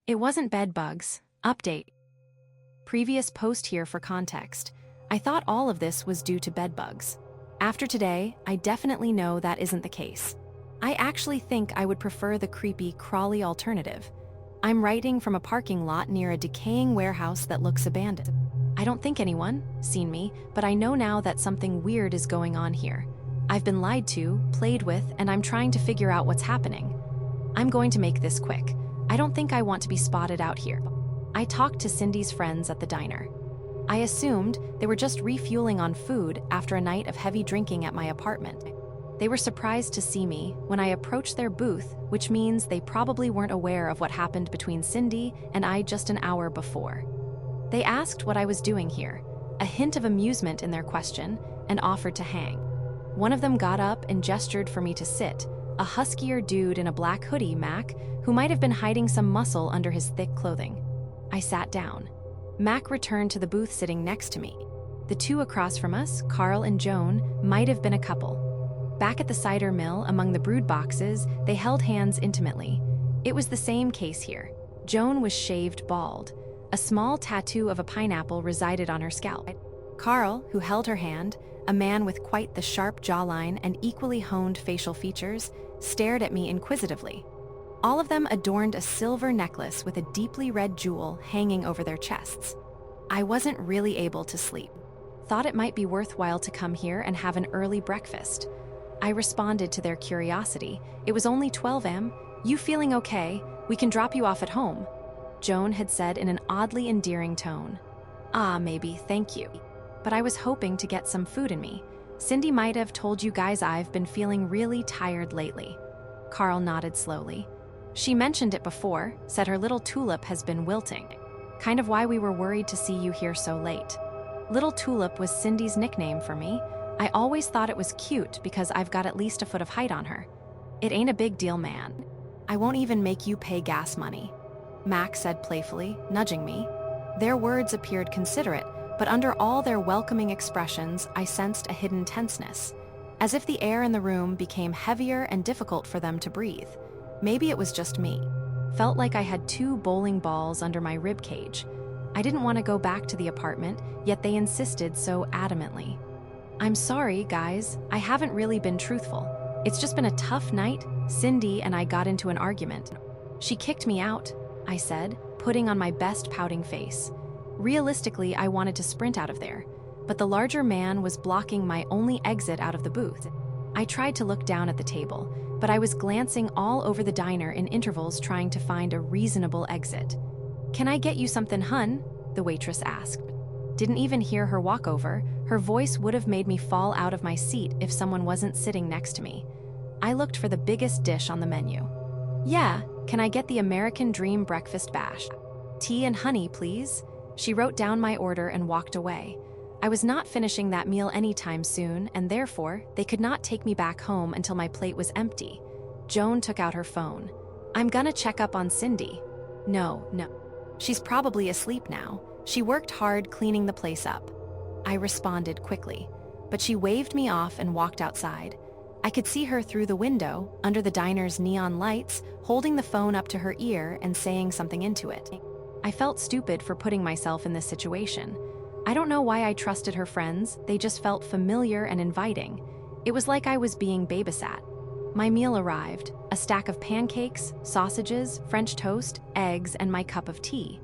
It wasn't bed bugs. Update. Previous post here for context. I thought all of this was due to bed bugs. After today, I definitely know that isn't the case. I actually think I would prefer the creepy, crawly alternative. I'm writing from a parking lot near a decaying warehouse that looks abandoned. I don't think anyone seen me, but I know now that something weird is going on here. I've been lied to, played with, and I'm trying to figure out what's happening. I'm going to make this quick. I don't think I want to be spotted out here. I talked to Cindy's friends at the diner. I assumed they were just refueling on food after a night of heavy drinking at my apartment. They were surprised to see me when I approached their booth, which means they probably weren't aware of what happened between Cindy and I just an hour before. They asked what I was doing here, a hint of amusement in their question, and offered to hang. One of them got up and gestured for me to sit, a huskier dude in a black hoodie, Mac, who might have been hiding some muscle under his thick clothing. I sat down. Mac returned to the booth sitting next to me. The two across from us, Carl and Joan, might have been a couple. Back at the cider mill, among the brood boxes, they held hands intimately. It was the same case here. Joan was shaved bald. A small tattoo of a pineapple resided on her scalp. Carl, who held her hand, a man with quite the sharp jawline and equally honed facial features, stared at me inquisitively. All of them adorned a silver necklace with a deeply red jewel hanging over their chests. I wasn't really able to sleep. Thought it might be worthwhile to come here and have an early breakfast. I responded to their curiosity. It was only 12 am. You feeling okay? We can drop you off at home, Joan had said in an oddly endearing tone. Ah, maybe, thank you. But I was hoping to get some food in me. Cindy might have told you guys I've been feeling really tired lately. Carl nodded slowly. She mentioned it before, said her little tulip has been wilting. Kind of why we were worried to see you here so late. Little Tulip was Cindy's nickname for me. I always thought it was cute because I've got at least a foot of height on her. It ain't a big deal, man. I won't even make you pay gas money, Mac said playfully, nudging me. Their words appeared considerate, but under all their welcoming expressions, I sensed a hidden tenseness, as if the air in the room became heavier and difficult for them to breathe. Maybe it was just me. Felt like I had two bowling balls under my rib cage. I didn't want to go back to the apartment, yet they insisted so adamantly. I'm sorry, guys. I haven't really been truthful. It's just been a tough night. Cindy and I got into an argument. She kicked me out, I said, putting on my best pouting face. Realistically, I wanted to sprint out of there, but the larger man was blocking my only exit out of the booth. I tried to look down at the table, but I was glancing all over the diner in intervals trying to find a reasonable exit. Can I get you something, hun? The waitress asked. Didn't even hear her walk over. Her voice would have made me fall out of my seat if someone wasn't sitting next to me. I looked for the biggest dish on the menu. Yeah, can I get the American Dream breakfast bash? Tea and honey, please. She wrote down my order and walked away. I was not finishing that meal anytime soon, and therefore, they could not take me back home until my plate was empty. Joan took out her phone. I'm gonna check up on Cindy. No. She's probably asleep now. She worked hard cleaning the place up. I responded quickly, but she waved me off and walked outside. I could see her through the window, under the diner's neon lights, holding the phone up to her ear and saying something into it. I felt stupid for putting myself in this situation. I don't know why I trusted her friends, they just felt familiar and inviting. It was like I was being babysat. My meal arrived, a stack of pancakes, sausages, French toast, eggs, and my cup of tea.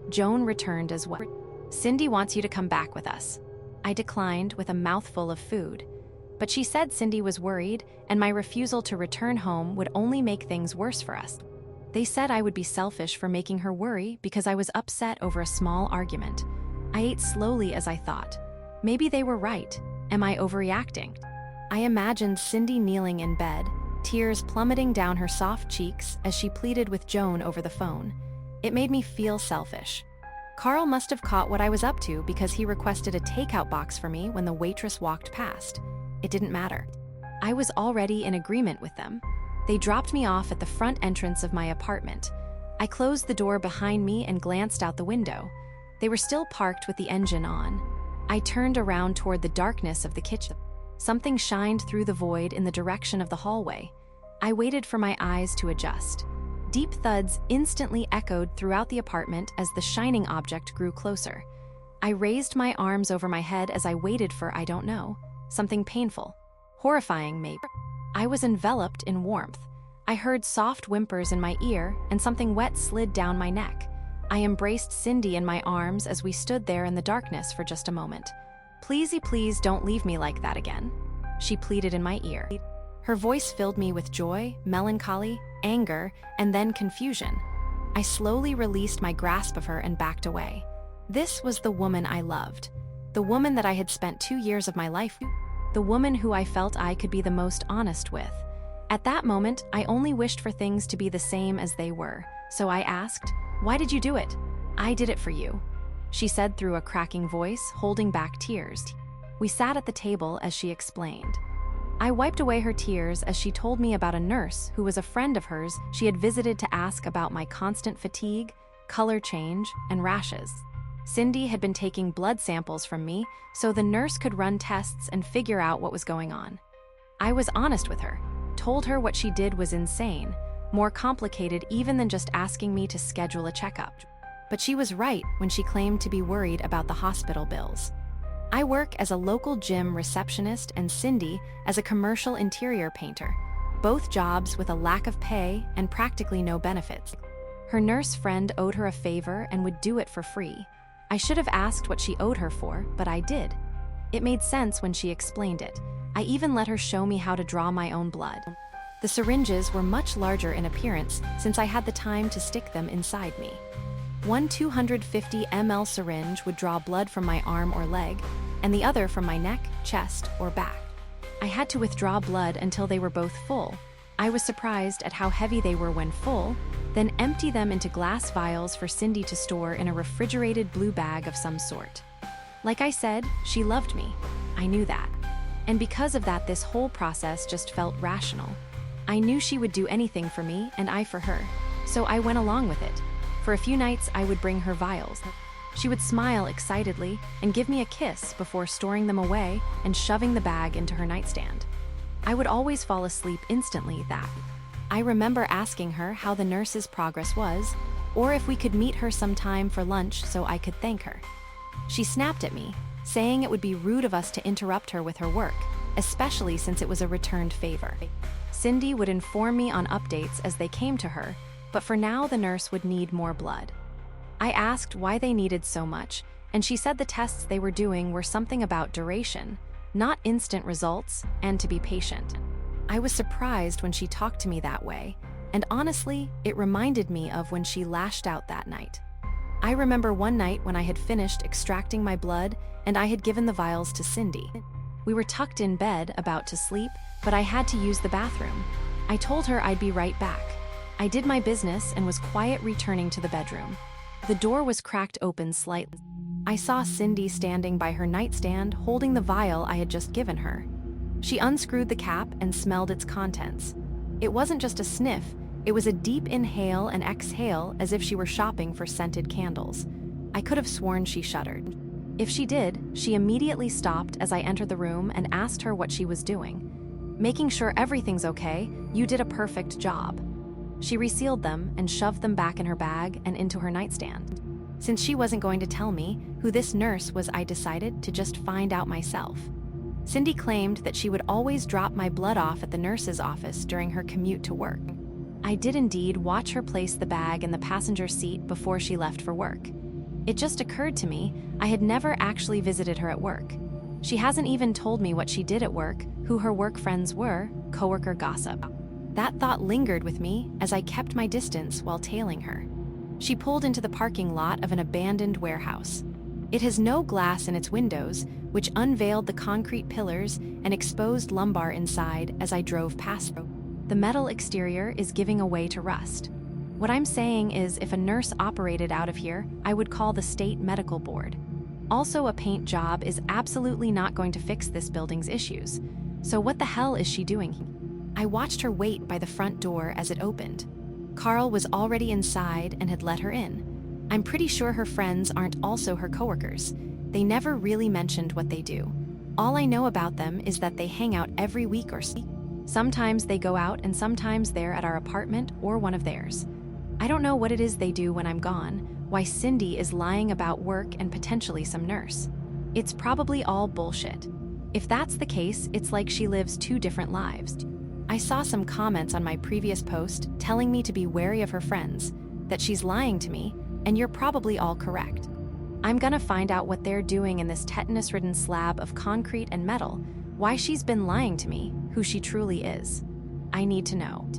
Joan returned as well. Cindy wants you to come back with us. I declined with a mouthful of food. But she said Cindy was worried, and my refusal to return home would only make things worse for us. They said I would be selfish for making her worry because I was upset over a small argument. I ate slowly as I thought. Maybe they were right. Am I overreacting? I imagined Cindy kneeling in bed, tears plummeting down her soft cheeks as she pleaded with Joan over the phone. It made me feel selfish. Carl must have caught what I was up to because he requested a takeout box for me when the waitress walked past. It didn't matter. I was already in agreement with them. They dropped me off at the front entrance of my apartment. I closed the door behind me and glanced out the window. They were still parked with the engine on. I turned around toward the darkness of the kitchen. Something shined through the void in the direction of the hallway. I waited for my eyes to adjust. Deep thuds instantly echoed throughout the apartment as the shining object grew closer. I raised my arms over my head as I waited for, I don't know, something painful, horrifying maybe. I was enveloped in warmth. I heard soft whimpers in my ear, and something wet slid down my neck. I embraced Cindy in my arms as we stood there in the darkness for just a moment. "Pleasey, please don't leave me like that again," she pleaded in my ear. Her voice filled me with joy, melancholy, anger, and then confusion. I slowly released my grasp of her and backed away. This was the woman I loved. The woman that I had spent 2 years of my life with. The woman who I felt I could be the most honest with. At that moment, I only wished for things to be the same as they were. So I asked, "Why did you do it?" "I did it for you," she said through a cracking voice, holding back tears. We sat at the table as she explained. I wiped away her tears as she told me about a nurse who was a friend of hers she had visited to ask about my constant fatigue, color change, and rashes. Cindy had been taking blood samples from me so the nurse could run tests and figure out what was going on. I was honest with her, told her what she did was insane, more complicated even than just asking me to schedule a checkup. But she was right when she claimed to be worried about the hospital bills. I work as a local gym receptionist and Cindy as a commercial interior painter, both jobs with a lack of pay and practically no benefits. Her nurse friend owed her a favor and would do it for free. I should have asked what she owed her for, but I did. It made sense when she explained it. I even let her show me how to draw my own blood. The syringes were much larger in appearance since I had the time to stick them inside me. One 250 ml syringe would draw blood from my arm or leg, and the other from my neck, chest, or back. I had to withdraw blood until they were both full. I was surprised at how heavy they were when full, then empty them into glass vials for Cindy to store in a refrigerated blue bag of some sort. Like I said, she loved me. I knew that. And because of that, this whole process just felt rational. I knew she would do anything for me, and I for her. So I went along with it. For a few nights, I would bring her vials. She would smile excitedly and give me a kiss before storing them away and shoving the bag into her nightstand. I would always fall asleep instantly that. I remember asking her how the nurse's progress was, or if we could meet her sometime for lunch so I could thank her. She snapped at me, saying it would be rude of us to interrupt her with her work, especially since it was a returned favor. Cindy would inform me on updates as they came to her, but for now the nurse would need more blood. I asked why they needed so much, and she said the tests they were doing were something about duration, not instant results, and to be patient. I was surprised when she talked to me that way, and honestly, it reminded me of when she lashed out that night. I remember one night when I had finished extracting my blood and I had given the vials to Cindy. We were tucked in bed, about to sleep, but I had to use the bathroom. I told her I'd be right back. I did my business and was quiet returning to the bedroom. The door was cracked open slightly. I saw Cindy standing by her nightstand holding the vial I had just given her. She unscrewed the cap and smelled its contents. It wasn't just a sniff, it was a deep inhale and exhale as if she were shopping for scented candles. I could have sworn she shuddered. If she did, she immediately stopped as I entered the room and asked her what she was doing. "Making sure everything's okay, you did a perfect job." She resealed them and shoved them back in her bag and into her nightstand. Since she wasn't going to tell me who this nurse was, I decided to just find out myself. Cindy claimed that she would always drop my blood off at the nurse's office during her commute to work. I did indeed watch her place the bag in the passenger seat before she left for work. It just occurred to me I had never actually visited her at work. She hasn't even told me what she did at work, who her work friends were, coworker gossip. That thought lingered with me as I kept my distance while tailing her. She pulled into the parking lot of an abandoned warehouse. It has no glass in its windows, which unveiled the concrete pillars and exposed lumbar inside as I drove past them. The metal exterior is giving way to rust. What I'm saying is, if a nurse operated out of here, I would call the state medical board. Also, a paint job is absolutely not going to fix this building's issues. So what the hell is she doing? I watched her wait by the front door as it opened. Carl was already inside and had let her in. I'm pretty sure her friends aren't also her coworkers. They never really mentioned what they do. All I know about them is that they hang out every week or so. Sometimes they go out and sometimes they're at our apartment or one of theirs. I don't know what it is they do when I'm gone, why Cindy is lying about work and potentially some nurse. It's probably all bullshit. If that's the case, it's like she lives two different lives. I saw some comments on my previous post telling me to be wary of her friends, that she's lying to me, and you're probably all correct. I'm gonna find out what they're doing in this tetanus-ridden slab of concrete and metal, why she's been lying to me, who she truly is. I need to know.